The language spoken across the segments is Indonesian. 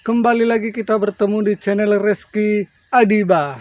Kembali lagi kita bertemu di channel Reski Adiba.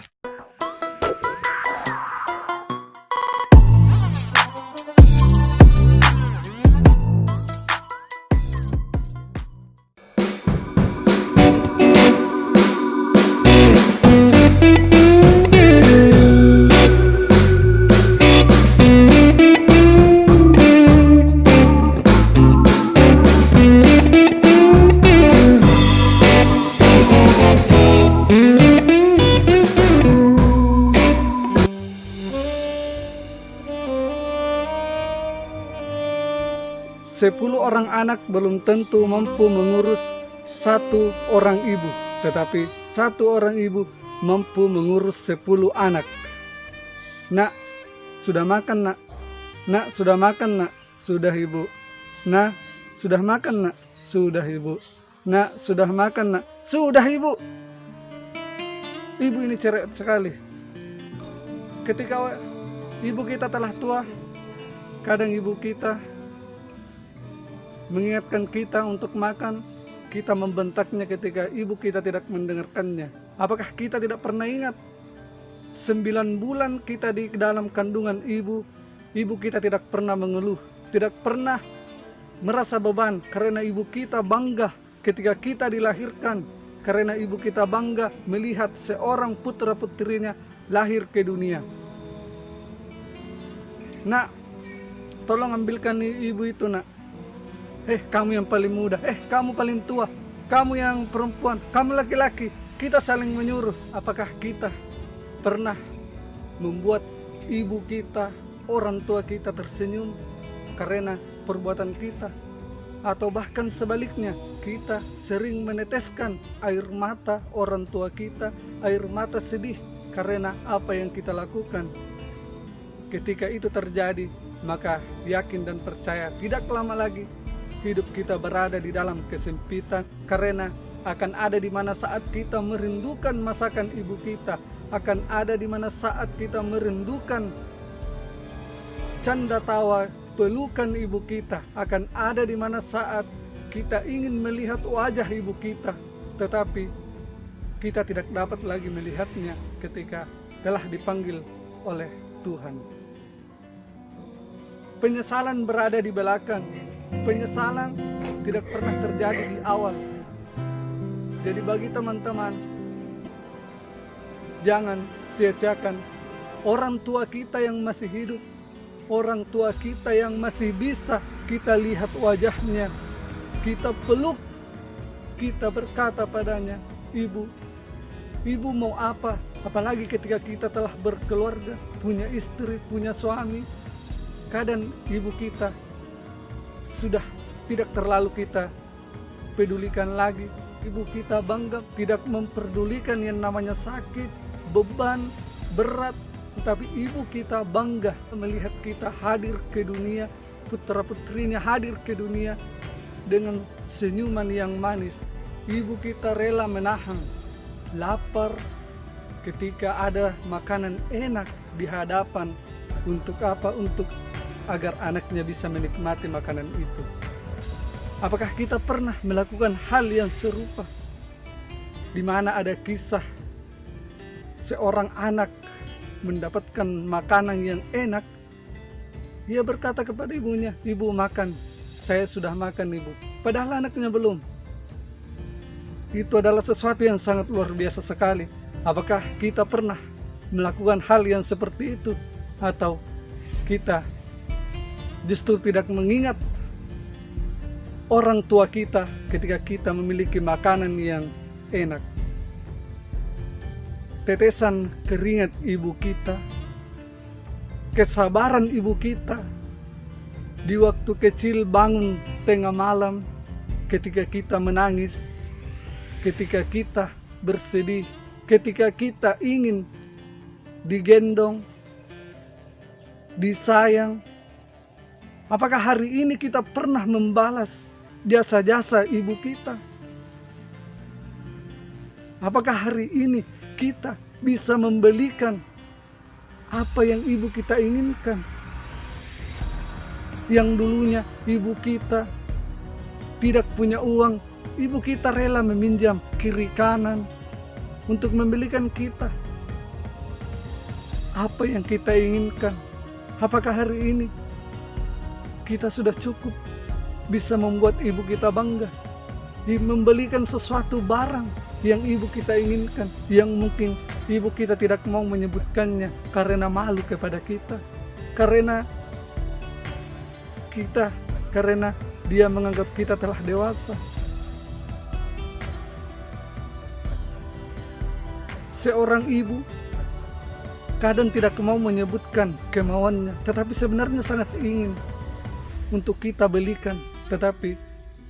Sepuluh orang anak belum tentu mampu mengurus satu orang ibu, tetapi satu orang ibu mampu mengurus 10 anak. Nak, sudah makan nak? Nak, sudah makan nak? Sudah ibu. Nak, sudah makan nak? Sudah ibu. Nak, sudah makan nak? Sudah ibu. Ibu ini cerewet sekali. Ketika ibu kita telah tua, kadang ibu kita mengingatkan kita untuk makan, kita membentaknya ketika ibu kita tidak mendengarkannya. Apakah kita tidak pernah ingat 9 bulan kita di dalam kandungan ibu kita tidak pernah mengeluh, tidak pernah merasa beban, karena ibu kita bangga ketika kita dilahirkan, karena ibu kita bangga melihat seorang putra putrinya lahir ke dunia. Nak, tolong ambilkan ibu itu nak. Kamu yang paling muda, kamu paling tua, kamu yang perempuan, kamu laki-laki. Kita saling menyuruh. Apakah kita pernah membuat ibu kita, orang tua kita tersenyum karena perbuatan kita? Atau bahkan sebaliknya, kita sering meneteskan air mata orang tua kita, air mata sedih karena apa yang kita lakukan. Ketika itu terjadi, maka yakin dan percaya tidak lama lagi hidup kita berada di dalam kesempitan, karena akan ada di mana saat kita merindukan masakan ibu kita, akan ada di mana saat kita merindukan canda tawa pelukan ibu kita, akan ada di mana saat kita ingin melihat wajah ibu kita, tetapi kita tidak dapat lagi melihatnya ketika telah dipanggil oleh Tuhan. Penyesalan berada di belakang. Penyesalan tidak pernah terjadi di awal. Jadi bagi teman-teman, jangan sia-siakan orang tua kita yang masih hidup, orang tua kita yang masih bisa kita lihat wajahnya, kita peluk, kita berkata padanya, ibu mau apa? Apalagi ketika kita telah berkeluarga, punya istri, punya suami. Kadang ibu kita sudah tidak terlalu kita pedulikan lagi. Ibu kita bangga, tidak memperdulikan yang namanya sakit, beban, berat. Tetapi ibu kita bangga melihat kita hadir ke dunia, putra putrinya hadir ke dunia dengan senyuman yang manis. Ibu kita rela menahan lapar ketika ada makanan enak di hadapan. Untuk apa? Untuk agar anaknya bisa menikmati makanan itu. Apakah kita pernah melakukan hal yang serupa? Di mana ada kisah seorang anak mendapatkan makanan yang enak, dia berkata kepada ibunya, ibu makan, saya sudah makan ibu. Padahal anaknya belum. Itu adalah sesuatu yang sangat luar biasa sekali. Apakah kita pernah melakukan hal yang seperti itu? Atau kita justru tidak mengingat orang tua kita ketika kita memiliki makanan yang enak? Tetesan keringat ibu kita, kesabaran ibu kita di waktu kecil bangun tengah malam, ketika kita menangis, ketika kita bersedih, ketika kita ingin digendong, disayang. Apakah hari ini kita pernah membalas jasa-jasa ibu kita? Apakah hari ini kita bisa membelikan apa yang ibu kita inginkan? Yang dulunya ibu kita tidak punya uang Ibu kita rela meminjam kiri kanan untuk membelikan kita apa yang kita inginkan. Apakah hari ini kita sudah cukup bisa membuat ibu kita bangga, membelikan sesuatu barang yang ibu kita inginkan, yang mungkin ibu kita tidak mau menyebutkannya karena malu kepada kita, karena dia menganggap kita telah dewasa. Seorang ibu kadang tidak mau menyebutkan kemauannya, tetapi sebenarnya sangat ingin untuk kita belikan, tetapi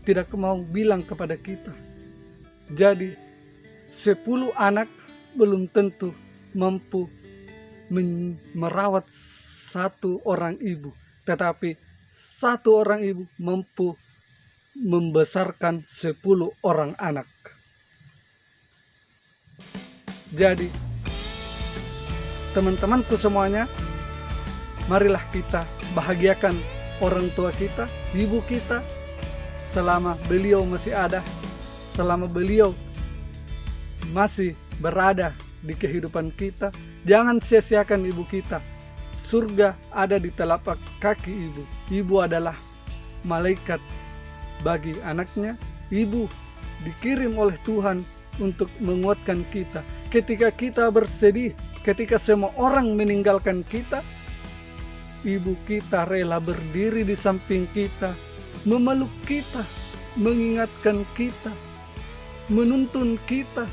tidak mau bilang kepada kita. Jadi 10 anak belum tentu mampu merawat satu orang ibu, tetapi satu orang ibu mampu membesarkan 10 orang anak. Jadi teman-temanku semuanya, marilah kita bahagiakan orang tua kita, ibu kita, selama beliau masih ada, selama beliau masih berada di kehidupan kita. Jangan sia-siakan ibu kita. Surga ada di telapak kaki ibu. Ibu adalah malaikat bagi anaknya. Ibu dikirim oleh Tuhan untuk menguatkan kita. Ketika kita bersedih, ketika semua orang meninggalkan kita, ibu kita rela berdiri di samping kita, memeluk kita, mengingatkan kita, menuntun kita.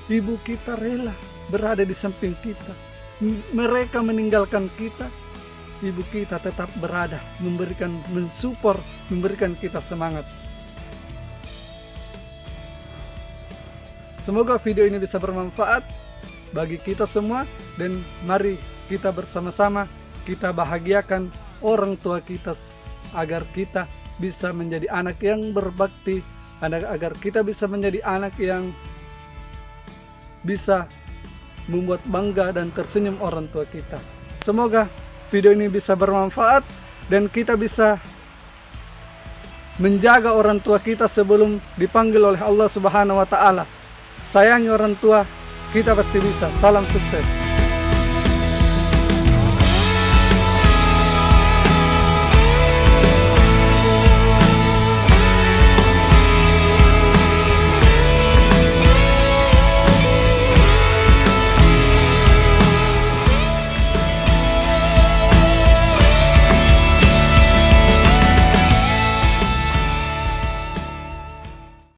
Ibu kita rela berada di samping kita. Mereka meninggalkan kita, ibu kita tetap berada, mensupport, memberikan kita semangat. Semoga video ini bisa bermanfaat bagi kita semua, dan mari kita bersama-sama kita bahagiakan orang tua kita agar kita bisa menjadi anak yang berbakti, agar kita bisa menjadi anak yang bisa membuat bangga dan tersenyum orang tua kita. Semoga video ini bisa bermanfaat dan kita bisa menjaga orang tua kita sebelum dipanggil oleh Allah Subhanahu wa Ta'ala. Sayangi orang tua, kita pasti bisa. Salam sukses.